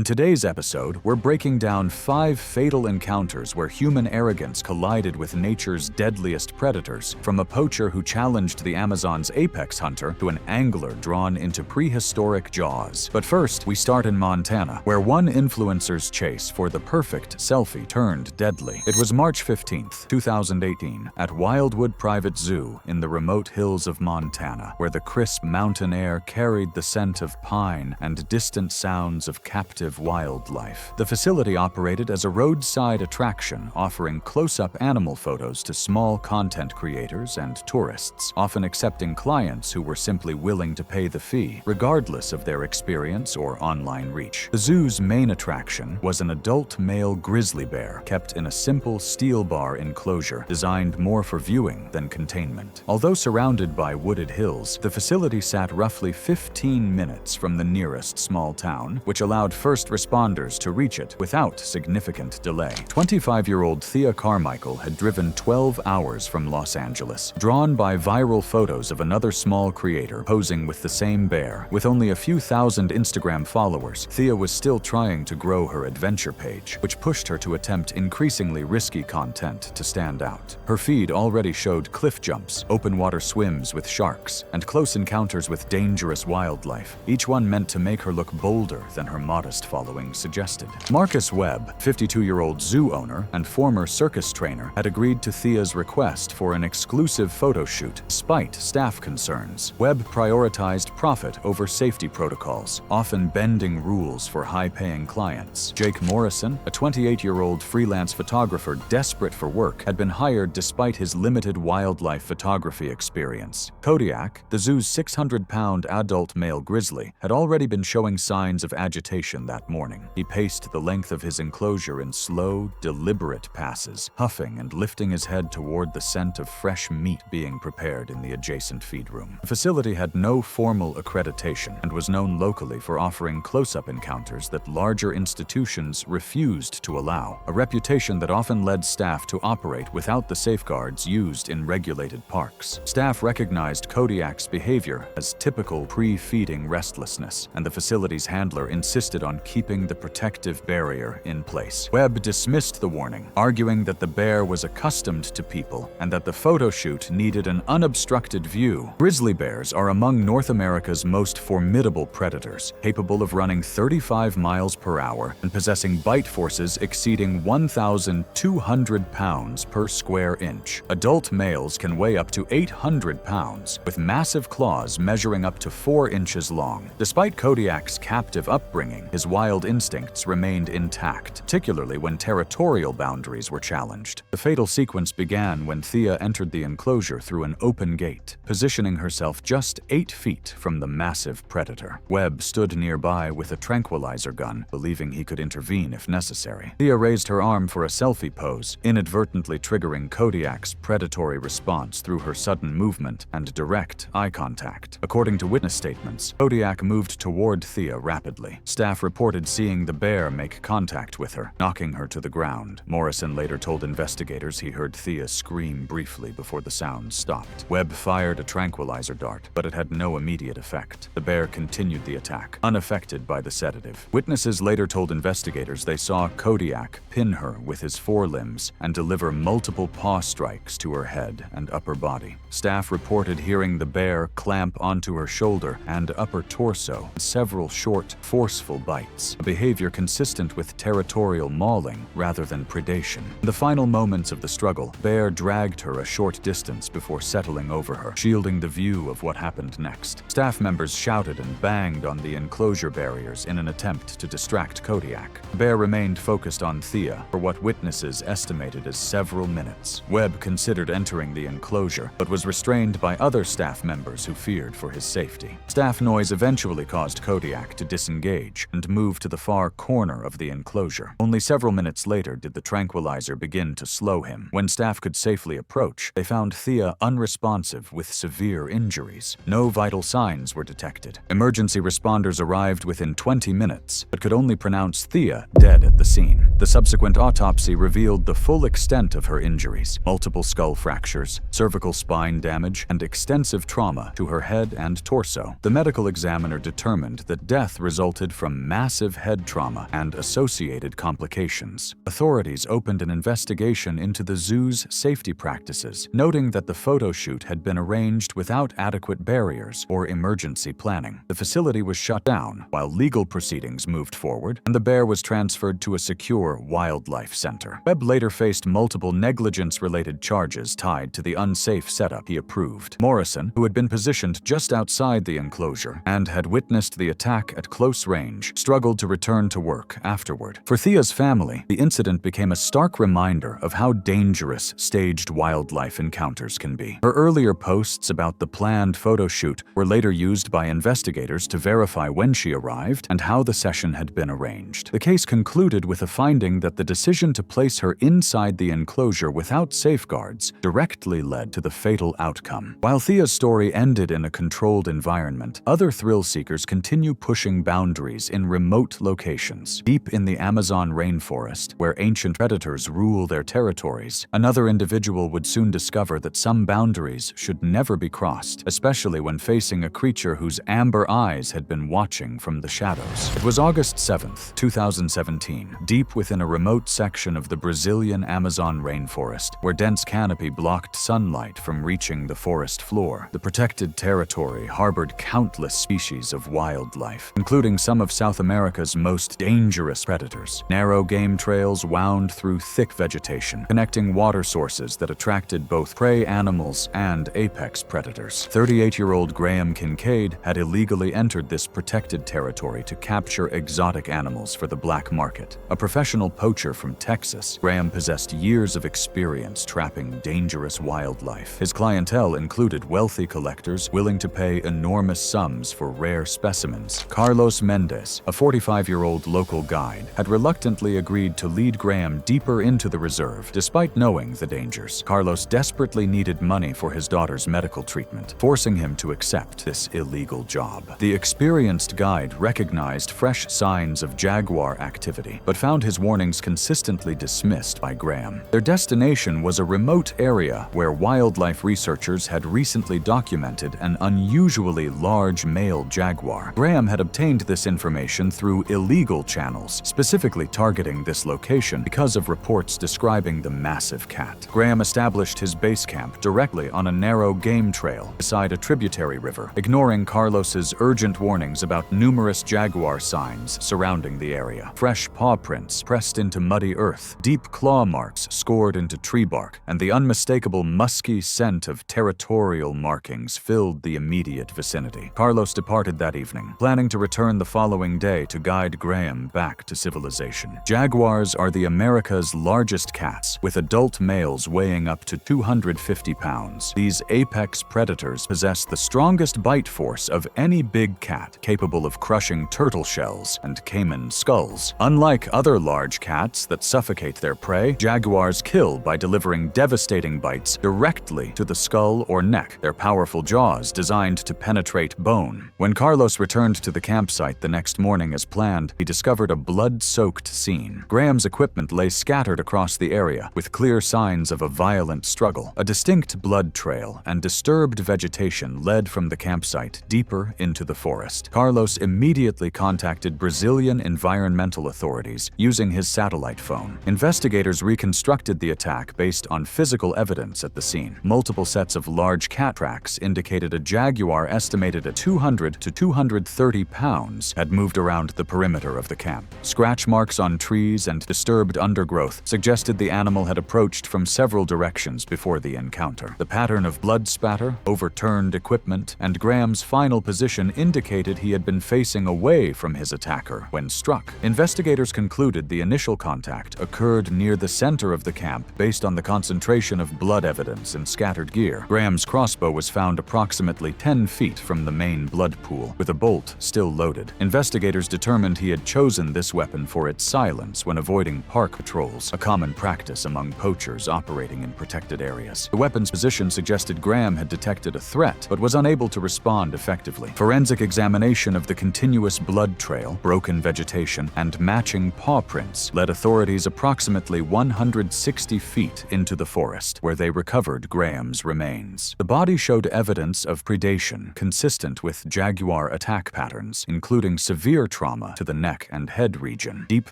In today's episode, we're breaking down 5 fatal encounters where human arrogance collided with nature's deadliest predators, from a poacher who challenged the Amazon's apex hunter to an angler drawn into prehistoric jaws. But first, we start in Montana, where one influencer's chase for the perfect selfie turned deadly. It was March 15, 2018, at Wildwood Private Zoo in the remote hills of Montana, where the crisp mountain air carried the scent of pine and distant sounds of captive wildlife. The facility operated as a roadside attraction, offering close-up animal photos to small content creators and tourists, often accepting clients who were simply willing to pay the fee, regardless of their experience or online reach. The zoo's main attraction was an adult male grizzly bear kept in a simple steel bar enclosure designed more for viewing than containment. Although surrounded by wooded hills, the facility sat roughly 15 minutes from the nearest small town, which allowed first responders to reach it without significant delay. 25-year-old Thea Carmichael had driven 12 hours from Los Angeles, drawn by viral photos of another small creator posing with the same bear. With only a few thousand Instagram followers, Thea was still trying to grow her adventure page, which pushed her to attempt increasingly risky content to stand out. Her feed already showed cliff jumps, open water swims with sharks, and close encounters with dangerous wildlife, each one meant to make her look bolder than her modest following suggested. Marcus Webb, 52-year-old zoo owner and former circus trainer, had agreed to Thea's request for an exclusive photo shoot despite staff concerns. Webb prioritized profit over safety protocols, often bending rules for high-paying clients. Jake Morrison, a 28-year-old freelance photographer desperate for work, had been hired despite his limited wildlife photography experience. Kodiak, the zoo's 600-pound adult male grizzly, had already been showing signs of agitation that morning. He paced the length of his enclosure in slow, deliberate passes, huffing and lifting his head toward the scent of fresh meat being prepared in the adjacent feed room. The facility had no formal accreditation and was known locally for offering close-up encounters that larger institutions refused to allow, a reputation that often led staff to operate without the safeguards used in regulated parks. Staff recognized Kodiak's behavior as typical pre-feeding restlessness, and the facility's handler insisted on keeping the protective barrier in place. Webb dismissed the warning, arguing that the bear was accustomed to people and that the photo shoot needed an unobstructed view. Grizzly bears are among North America's most formidable predators, capable of running 35 miles per hour and possessing bite forces exceeding 1,200 pounds per square inch. Adult males can weigh up to 800 pounds, with massive claws measuring up to 4 inches long. Despite Kodiak's captive upbringing, his wild instincts remained intact, particularly when territorial boundaries were challenged. The fatal sequence began when Thea entered the enclosure through an open gate, positioning herself just 8 feet from the massive predator. Webb stood nearby with a tranquilizer gun, believing he could intervene if necessary. Thea raised her arm for a selfie pose, inadvertently triggering Kodiak's predatory response through her sudden movement and direct eye contact. According to witness statements, Kodiak moved toward Thea rapidly. Staff reported seeing the bear make contact with her, knocking her to the ground. Morrison later told investigators he heard Thea scream briefly before the sound stopped. Webb fired a tranquilizer dart, but it had no immediate effect. The bear continued the attack, unaffected by the sedative. Witnesses later told investigators they saw Kodiak pin her with his forelimbs and deliver multiple paw strikes to her head and upper body. Staff reported hearing the bear clamp onto her shoulder and upper torso, several short, forceful bites, a behavior consistent with territorial mauling rather than predation. In the final moments of the struggle, bear dragged her a short distance before settling over her, shielding the view of what happened next. Staff members shouted and banged on the enclosure barriers in an attempt to distract Kodiak. The bear remained focused on Thea for what witnesses estimated as several minutes. Webb considered entering the enclosure, but was restrained by other staff members who feared for his safety. Staff noise eventually caused Kodiak to disengage and move to the far corner of the enclosure. Only several minutes later did the tranquilizer begin to slow him. When staff could safely approach, they found Thea unresponsive with severe injuries. No vital signs were detected. Emergency responders arrived within 20 minutes, but could only pronounce Thea dead at the scene. The subsequent autopsy revealed the full extent of her injuries: multiple skull fractures, cervical spine damage, and extensive trauma to her head and torso. The medical examiner determined that death resulted from mass massive head trauma and associated complications. Authorities opened an investigation into the zoo's safety practices, noting that the photo shoot had been arranged without adequate barriers or emergency planning. The facility was shut down while legal proceedings moved forward, and the bear was transferred to a secure wildlife center. Webb later faced multiple negligence-related charges tied to the unsafe setup he approved. Morrison, who had been positioned just outside the enclosure and had witnessed the attack at close range, struggled to return to work afterward. For Thea's family, the incident became a stark reminder of how dangerous staged wildlife encounters can be. Her earlier posts about the planned photo shoot were later used by investigators to verify when she arrived and how the session had been arranged. The case concluded with a finding that the decision to place her inside the enclosure without safeguards directly led to the fatal outcome. While Thea's story ended in a controlled environment, other thrill-seekers continue pushing boundaries in remote locations. Deep in the Amazon rainforest, where ancient predators rule their territories, another individual would soon discover that some boundaries should never be crossed, especially when facing a creature whose amber eyes had been watching from the shadows. It was August 7th, 2017, deep within a remote section of the Brazilian Amazon rainforest, where dense canopy blocked sunlight from reaching the forest floor. The protected territory harbored countless species of wildlife, including some of South America's most dangerous predators. Narrow game trails wound through thick vegetation, connecting water sources that attracted both prey animals and apex predators. 38-year-old Graham Kincaid had illegally entered this protected territory to capture exotic animals for the black market. A professional poacher from Texas, Graham possessed years of experience trapping dangerous wildlife. His clientele included wealthy collectors willing to pay enormous sums for rare specimens. Carlos Mendez, a 45-year-old local guide, had reluctantly agreed to lead Graham deeper into the reserve, despite knowing the dangers. Carlos desperately needed money for his daughter's medical treatment, forcing him to accept this illegal job. The experienced guide recognized fresh signs of jaguar activity, but found his warnings consistently dismissed by Graham. Their destination was a remote area where wildlife researchers had recently documented an unusually large male jaguar. Graham had obtained this information through illegal channels, specifically targeting this location because of reports describing the massive cat. Graham established his base camp directly on a narrow game trail beside a tributary river, ignoring Carlos's urgent warnings about numerous jaguar signs surrounding the area. Fresh paw prints pressed into muddy earth, deep claw marks scored into tree bark, and the unmistakable musky scent of territorial markings filled the immediate vicinity. Carlos departed that evening, planning to return the following day to guide Graham back to civilization. Jaguars are the America's largest cats, with adult males weighing up to 250 pounds. These apex predators possess the strongest bite force of any big cat, capable of crushing turtle shells and caiman skulls. Unlike other large cats that suffocate their prey, jaguars kill by delivering devastating bites directly to the skull or neck, their powerful jaws designed to penetrate bone. When Carlos returned to the campsite the next morning as planned, he discovered a blood-soaked scene. Graham's equipment lay scattered across the area, with clear signs of a violent struggle. A distinct blood trail and disturbed vegetation led from the campsite deeper into the forest. Carlos immediately contacted Brazilian environmental authorities using his satellite phone. Investigators reconstructed the attack based on physical evidence at the scene. Multiple sets of large cat tracks indicated a jaguar estimated at 200 to 230 pounds had moved around the perimeter of the camp. Scratch marks on trees and disturbed undergrowth suggested the animal had approached from several directions before the encounter. The pattern of blood spatter, overturned equipment, and Graham's final position indicated he had been facing away from his attacker when struck. Investigators concluded the initial contact occurred near the center of the camp based on the concentration of blood evidence in scattered gear. Graham's crossbow was found approximately 10 feet from the main blood pool, with a bolt still loaded. Investigators determined he had chosen this weapon for its silence when avoiding park patrols, a common practice among poachers operating in protected areas. The weapon's position suggested Graham had detected a threat, but was unable to respond effectively. Forensic examination of the continuous blood trail, broken vegetation, and matching paw prints led authorities approximately 160 feet into the forest, where they recovered Graham's remains. The body showed evidence of predation consistent with jaguar attack patterns, including severe trauma to the neck and head region. Deep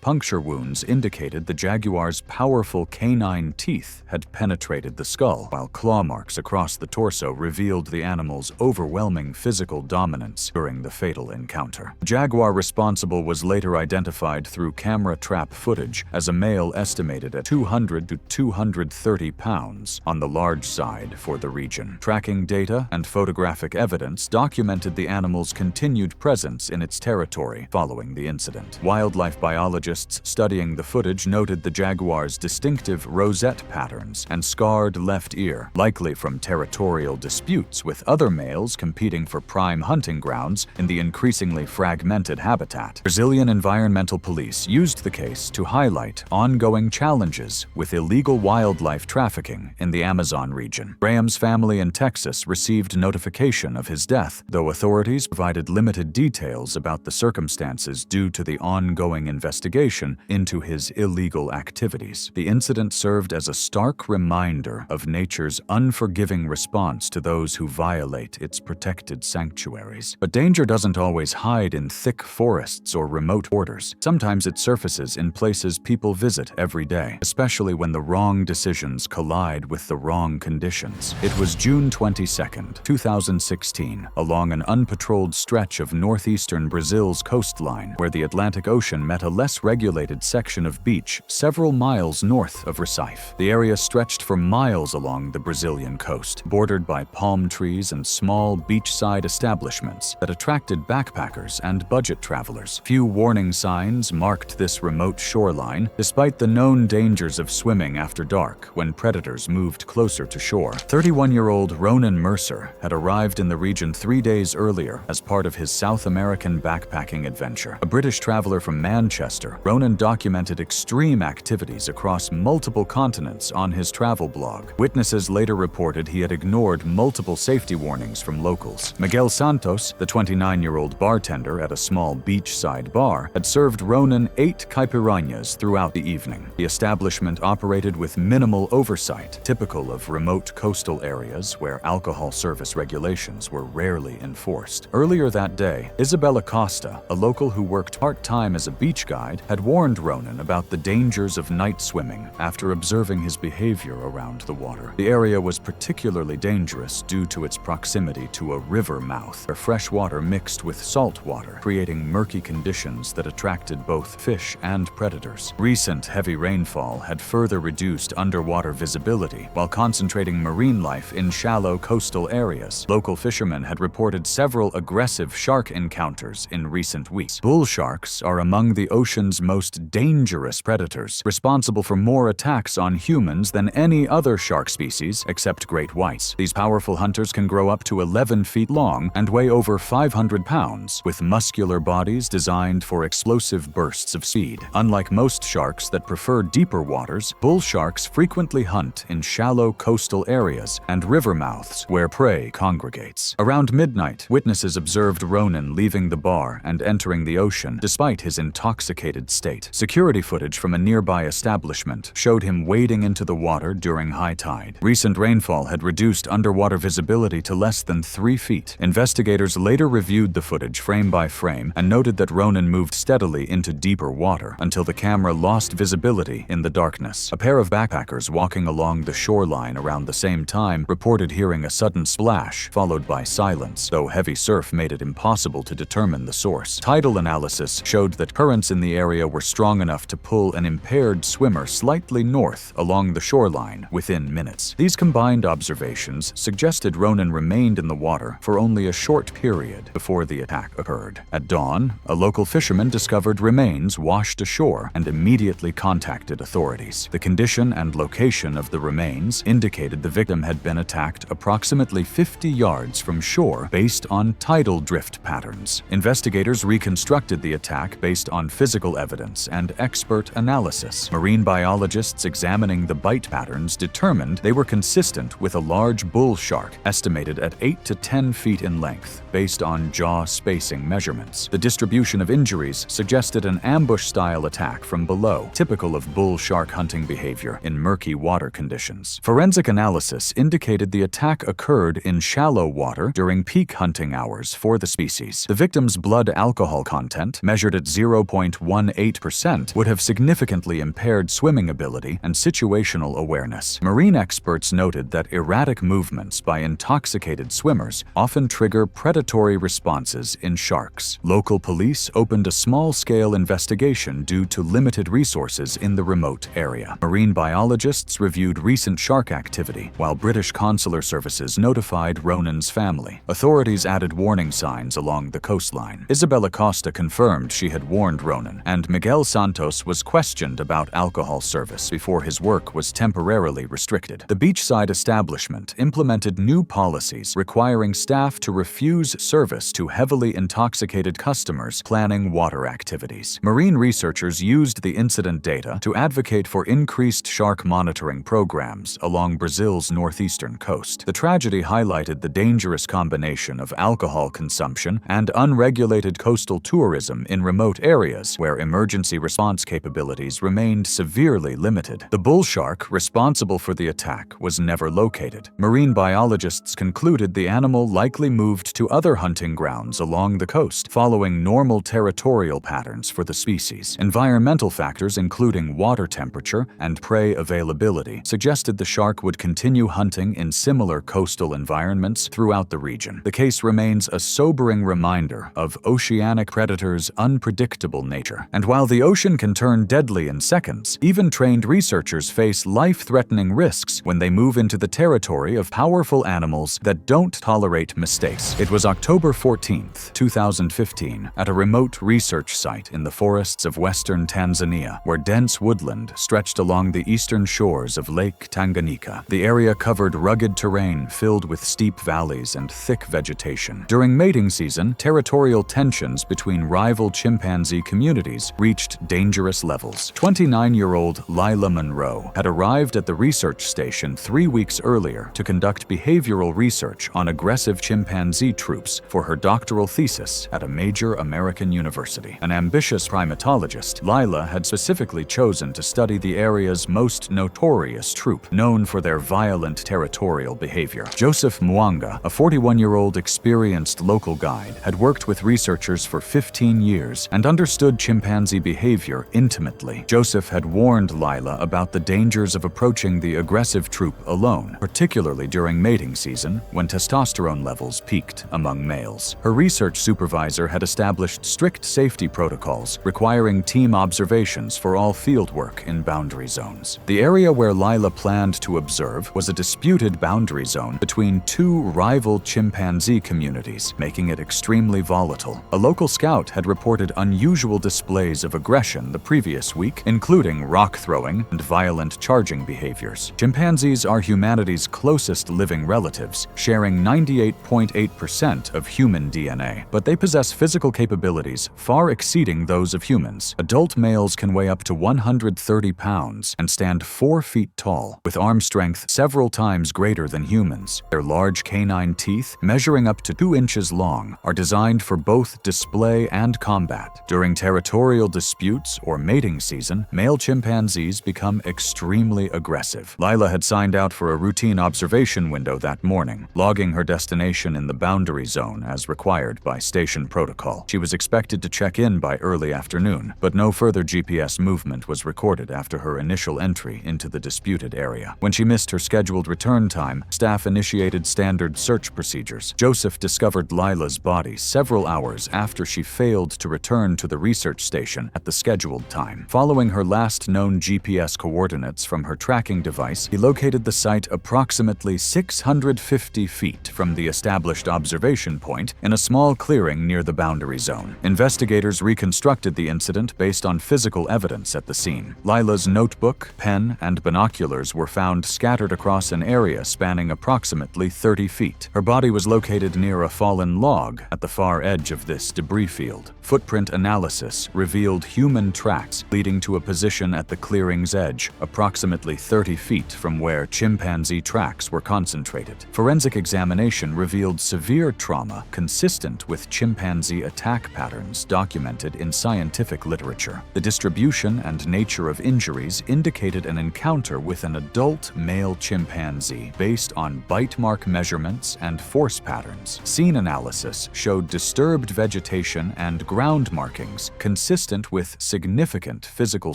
puncture wounds indicated the jaguar's powerful canine teeth had penetrated the skull, while claw marks across the torso revealed the animal's overwhelming physical dominance during the fatal encounter. The jaguar responsible was later identified through camera trap footage as a male estimated at 200 to 230 pounds on the large side for the region. Tracking data and photographic evidence documented the animal's continued presence in its territory following the incident. Wildlife biologists studying the footage noted the jaguar's distinctive rosette patterns and scarred left ear, likely from territorial disputes with other males competing for prime hunting grounds in the increasingly fragmented habitat. Brazilian environmental police used the case to highlight ongoing challenges with illegal wildlife trafficking in the Amazon region. Graham's family in Texas received notification of his death, though authorities provided limited details about the circumstances due to the ongoing investigation into his illegal activities. The incident served as a stark reminder of nature's unforgiving response to those who violate its protected sanctuaries. But danger doesn't always hide in thick forests or remote borders. Sometimes it surfaces in places people visit every day, especially when the wrong decisions collide with the wrong conditions. It was June 22nd, 2016, along an unpatrolled stretch of northeastern Brazil's coastline, where the Atlantic Ocean met a less regulated section of beach several miles north of Recife. The area stretched for miles along the Brazilian coast, bordered by palm trees and small beachside establishments that attracted backpackers and budget travelers. Few warning signs marked this remote shoreline, despite the known dangers of swimming after dark when predators moved closer to shore. 31-year-old Ronan Mercer had arrived in the region 3 days earlier as part of his South American backpacking adventure. A British traveler from Manchester, Ronan documented extreme activities across multiple continents on his travel blog. Witnesses later reported he had ignored multiple safety warnings from locals. Miguel Santos, the 29-year-old bartender at a small beachside bar, had served Ronan 8 caipirinhas throughout the evening. The establishment operated with minimal oversight, typical of remote coastal areas where alcohol service regulations were rarely enforced. Earlier that day, Isabella Costa, a local who worked part-time as a beach guide, had warned Ronan about the dangers of night swimming after observing his behavior around the water. The area was particularly dangerous due to its proximity to a river mouth, where fresh water mixed with salt water, creating murky conditions that attracted both fish and predators. Recent heavy rainfall had further reduced underwater visibility while concentrating marine life in shallow coastal areas. Local fishermen had reported several aggressive shark encounters in recent weeks. Bull sharks are among the ocean's most dangerous predators, responsible for more attacks on humans than any other shark species except great whites. These powerful hunters can grow up to 11 feet long and weigh over 500 pounds, with muscular bodies designed for explosive bursts of speed. Unlike most sharks that prefer deeper waters, bull sharks frequently hunt in shallow coastal areas and river mouths where prey congregates. Around midnight, witnesses observed Ronan leaving the bar and entering the ocean despite his intoxicated state. Security footage from a nearby establishment showed him wading into the water during high tide. Recent rainfall had reduced underwater visibility to less than 3 feet. Investigators later reviewed the footage frame by frame and noted that Ronan moved steadily into deeper water until the camera lost visibility in the darkness. A pair of backpackers walking along the shoreline around the same time reported hearing a sudden splash followed by silence, though heavy surf made it impossible to determine the source. Tidal analysis showed that currents in the area were strong enough to pull an impaired swimmer slightly north along the shoreline within minutes. These combined observations suggested Ronan remained in the water for only a short period before the attack occurred. At dawn, a local fisherman discovered remains washed ashore and immediately contacted authorities. The condition and location of the remains indicated the victim had been attacked approximately 50 yards from shore based on tidal drift patterns. Investigators reconstructed the attack based on physical evidence and expert analysis. Marine biologists examining the bite patterns determined they were consistent with a large bull shark, estimated at 8 to 10 feet in length, based on jaw spacing measurements. The distribution of injuries suggested an ambush-style attack from below, typical of bull shark hunting behavior in murky water conditions. Forensic analysis indicated the attack occurred in shallow water during peak hunting hours for the species. The victim's blood alcohol alcohol content, measured at 0.18%, would have significantly impaired swimming ability and situational awareness. Marine experts noted that erratic movements by intoxicated swimmers often trigger predatory responses in sharks. Local police opened a small-scale investigation due to limited resources in the remote area. Marine biologists reviewed recent shark activity, while British consular services notified Ronan's family. Authorities added warning signs along the coastline. Isabella Costa confirmed she had warned Ronan, and Miguel Santos was questioned about alcohol service before his work was temporarily restricted. The beachside establishment implemented new policies requiring staff to refuse service to heavily intoxicated customers planning water activities. Marine researchers used the incident data to advocate for increased shark monitoring programs along Brazil's northeastern coast. The tragedy highlighted the dangerous combination of alcohol consumption and unregulated coastal tourism in remote areas where emergency response capabilities remained severely limited. The bull shark responsible for the attack was never located. Marine biologists concluded the animal likely moved to other hunting grounds along the coast, following normal territorial patterns for the species. Environmental factors, including water temperature and prey availability, suggested the shark would continue hunting in similar coastal environments throughout the region. The case remains a sobering reminder of oceanic predators' unpredictable nature. And while the ocean can turn deadly in seconds, even trained researchers face life-threatening risks when they move into the territory of powerful animals that don't tolerate mistakes. It was October 14, 2015, at a remote research site in the forests of western Tanzania, where dense woodland stretched along the eastern shores of Lake Tanganyika. The area covered rugged terrain filled with steep valleys and thick vegetation. During mating season, territorial tensions between rival chimpanzee communities reached dangerous levels. 29-year-old Lila Monroe had arrived at the research station 3 weeks earlier to conduct behavioral research on aggressive chimpanzee troops for her doctoral thesis at a major American university. An ambitious primatologist, Lila had specifically chosen to study the area's most notorious troop, known for their violent territorial behavior. Joseph Mwanga, a 41-year-old experienced local guide, had worked with researchers for 15 years and understood chimpanzee behavior intimately. Joseph had warned Lila about the dangers of approaching the aggressive troop alone, particularly during mating season when testosterone levels peaked among males. Her research supervisor had established strict safety protocols requiring team observations for all fieldwork in boundary zones. The area where Lila planned to observe was a disputed boundary zone between two rival chimpanzee communities, making it extremely volatile. A local scout had reported unusual displays of aggression the previous week, including rock throwing and violent charging behaviors. Chimpanzees are humanity's closest living relatives, sharing 98.8% of human DNA, but they possess physical capabilities far exceeding those of humans. Adult males can weigh up to 130 pounds and stand 4 feet tall, with arm strength several times greater than humans. Their large canine teeth, measuring up to 2 inches long, are designed for both display and combat. During territorial disputes or mating season, male chimpanzees become extremely aggressive. Lila had signed out for a routine observation window that morning, logging her destination in the boundary zone as required by station protocol. She was expected to check in by early afternoon, but no further GPS movement was recorded after her initial entry into the disputed area. When she missed her scheduled return time, staff initiated standard search procedures. Joseph discovered Lila's body several hours after she failed to return to the research station at the scheduled time. Following her last known GPS coordinates from her tracking device, he located the site approximately 650 feet from the established observation point in a small clearing near the boundary zone. Investigators reconstructed the incident based on physical evidence at the scene. Lila's notebook, pen, and binoculars were found scattered across an area spanning approximately 30 feet. Her body was located near a fallen log at the far edge of this debris field. Footprint analysis revealed human tracks leading to a position at the clearing's edge, approximately 30 feet from where chimpanzee tracks were concentrated. Forensic examination revealed severe trauma consistent with chimpanzee attack patterns documented in scientific literature. The distribution and nature of injuries indicated an encounter with an adult male chimpanzee based on bite mark measurements and force patterns. Scene analysis showed disturbed vegetation emaciation, and ground markings, consistent with significant physical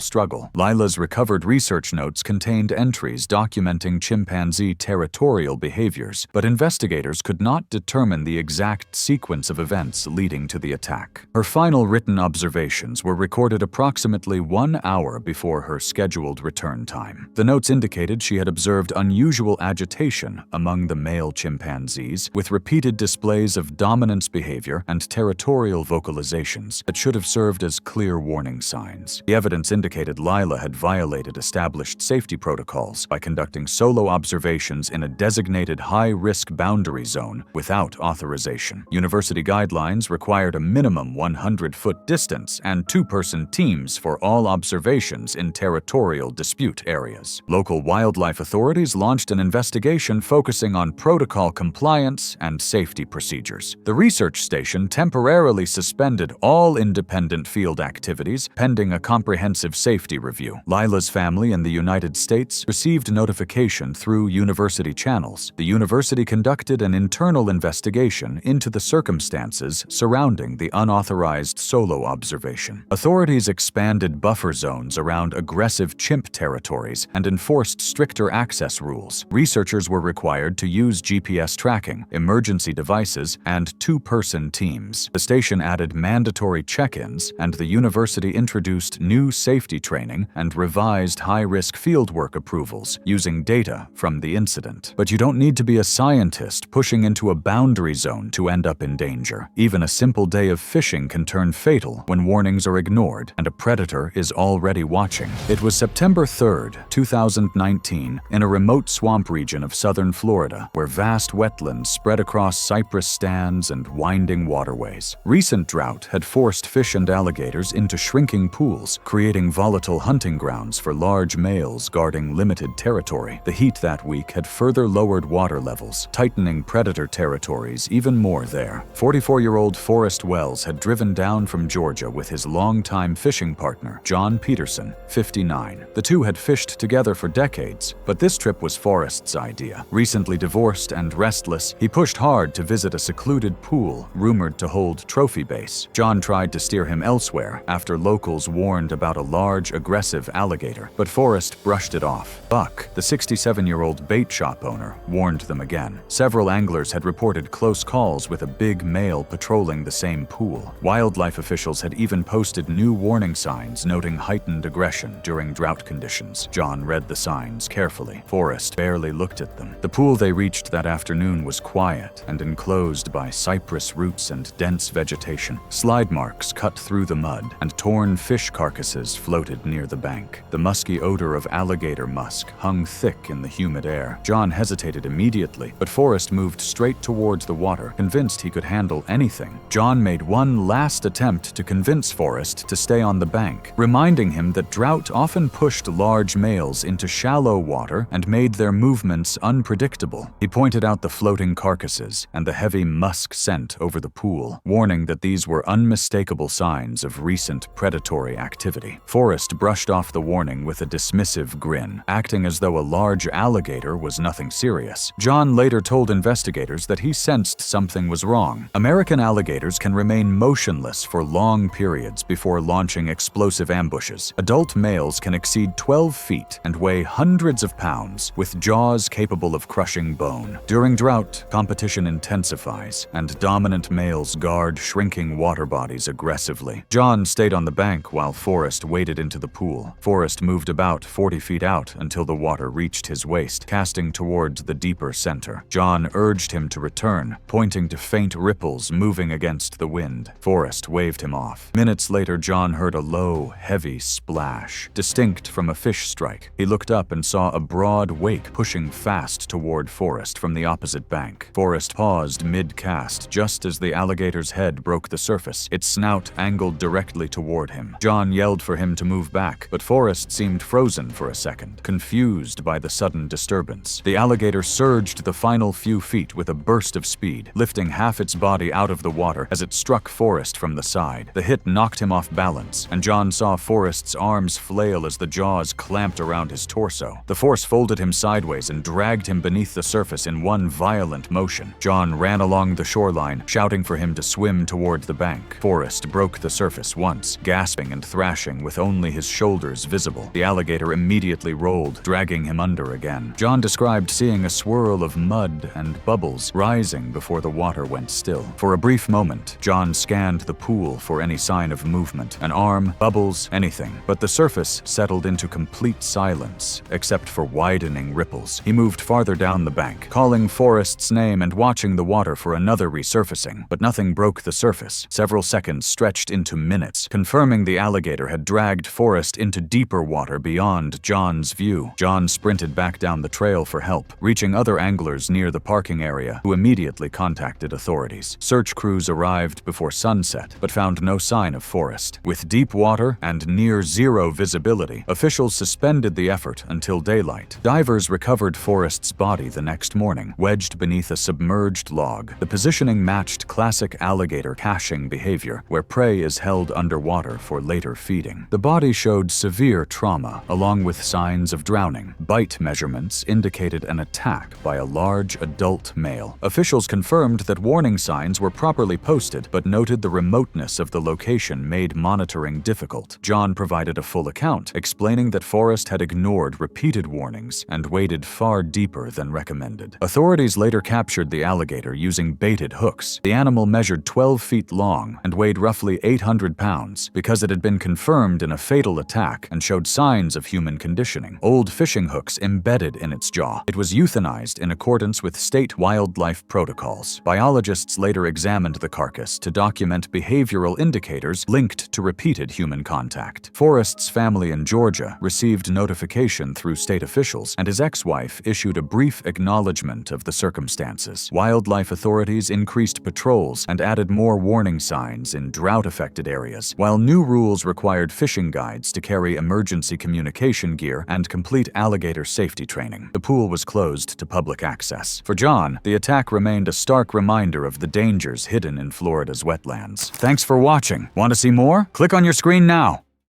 struggle. Lila's recovered research notes contained entries documenting chimpanzee territorial behaviors, but investigators could not determine the exact sequence of events leading to the attack. Her final written observations were recorded approximately 1 hour before her scheduled return time. The notes indicated she had observed unusual agitation among the male chimpanzees, with repeated displays of dominance behavior and territorial vocalizations that should have served as clear warning signs. The evidence indicated Lila had violated established safety protocols by conducting solo observations in a designated high-risk boundary zone without authorization. University guidelines required a minimum 100-foot distance and 2-person teams for all observations in territorial dispute areas. Local wildlife authorities launched an investigation focusing on protocol compliance and safety procedures. The research station temporarily suspended all independent field activities pending a comprehensive safety review. Lila's family in the United States received notification through university channels. The university conducted an internal investigation into the circumstances surrounding the unauthorized solo observation. Authorities expanded buffer zones around aggressive chimp territories and enforced stricter access rules. Researchers were required to use GPS tracking, emergency devices, and 2-person teams. The station added mandatory check-ins, and the university introduced new safety training and revised high-risk fieldwork approvals using data from the incident. But you don't need to be a scientist pushing into a boundary zone to end up in danger. Even a simple day of fishing can turn fatal when warnings are ignored and a predator is already watching. It was September 3rd, 2019, in a remote swamp region of southern Florida, where vast wetlands spread across cypress stands and winding waterways. Recent drought had forced fish and alligators into shrinking pools, creating volatile hunting grounds for large males guarding limited territory. The heat that week had further lowered water levels, tightening predator territories even more there. 44-year-old Forrest Wells had driven down from Georgia with his longtime fishing partner, John Peterson, 59. The two had fished together for decades, but this trip was Forrest's idea. Recently divorced and restless, he pushed hard to visit a secluded pool rumored to hold trophy base. John tried to steer him elsewhere after locals warned about a large, aggressive alligator, but Forrest brushed it off. Buck, the 67-year-old bait shop owner, warned them again. Several anglers had reported close calls with a big male patrolling the same pool. Wildlife officials had even posted new warning signs noting heightened aggression during drought conditions. John read the signs carefully. Forrest barely looked at them. The pool they reached that afternoon was quiet and enclosed by cypress roots and dense vegetation. Slide marks cut through the mud, and torn fish carcasses floated near the bank. The musky odor of alligator musk hung thick in the humid air. John hesitated immediately, but Forrest moved straight towards the water, convinced he could handle anything. John made one last attempt to convince Forrest to stay on the bank, reminding him that drought often pushed large males into shallow water and made their movements unpredictable. He pointed out the floating carcasses and the heavy musk scent over the pool, warning that these were unmistakable signs of recent predatory activity. Forrest brushed off the warning with a dismissive grin, acting as though a large alligator was nothing serious. John later told investigators that he sensed something was wrong. American alligators can remain motionless for long periods before launching explosive ambushes. Adult males can exceed 12 feet and weigh hundreds of pounds, with jaws capable of crushing bone. During drought, competition intensifies, and dominant males guard shrinking water bodies aggressively. John stayed on the bank while Forrest waded into the pool. Forrest moved about 40 feet out until the water reached his waist, casting towards the deeper center. John urged him to return, pointing to faint ripples moving against the wind. Forrest waved him off. Minutes later, John heard a low, heavy splash, distinct from a fish strike. He looked up and saw a broad wake pushing fast toward Forrest from the opposite bank. Forrest paused mid-cast just as the alligator's head broke the surface, its snout angled directly toward him. John yelled for him to move back, but Forrest seemed frozen for a second, confused by the sudden disturbance. The alligator surged the final few feet with a burst of speed, lifting half its body out of the water as it struck Forrest from the side. The hit knocked him off balance, and John saw Forrest's arms flail as the jaws clamped around his torso. The force folded him sideways and dragged him beneath the surface in one violent motion. John ran along the shoreline, shouting for him to swim toward the bank. Forrest broke the surface once, gasping and thrashing with only his shoulders visible. The alligator immediately rolled, dragging him under again. John described seeing a swirl of mud and bubbles rising before the water went still. For a brief moment, John scanned the pool for any sign of movement, an arm, bubbles, anything. But the surface settled into complete silence, except for widening ripples. He moved farther down the bank, calling Forrest's name and watching the water for another resurfacing. But nothing broke the surface. Several seconds stretched into minutes, confirming the alligator had dragged Forrest into deeper water beyond John's view. John sprinted back down the trail for help, reaching other anglers near the parking area, who immediately contacted authorities. Search crews arrived before sunset, but found no sign of Forrest. With deep water and near zero visibility, officials suspended the effort until daylight. Divers recovered Forrest's body the next morning, wedged beneath a submerged log. The positioning matched classic alligator caching behavior, where prey is held underwater for later feeding. The body showed severe trauma, along with signs of drowning. Bite measurements indicated an attack by a large adult male. Officials confirmed that warning signs were properly posted, but noted the remoteness of the location made monitoring difficult. John provided a full account, explaining that Forrest had ignored repeated warnings and waded far deeper than recommended. Authorities later captured the alligator using baited hooks. The animal measured 12 feet long and weighed roughly 800 pounds because it had been confirmed in a fatal attack and showed signs of human conditioning. Old fishing hooks embedded in its jaw. It was euthanized in accordance with state wildlife protocols. Biologists later examined the carcass to document behavioral indicators linked to repeated human contact. Forrest's family in Georgia received notification through state officials, and his ex-wife issued a brief acknowledgement of the circumstances. Wildlife authorities increased patrols and added more warning signs in drought-affected areas, while new rules required fishing guides to carry emergency communication gear and complete alligator safety training. The pool was closed to public access. For John, the attack remained a stark reminder of the dangers hidden in Florida's wetlands. Thanks for watching. Want to see more? Click on your screen now.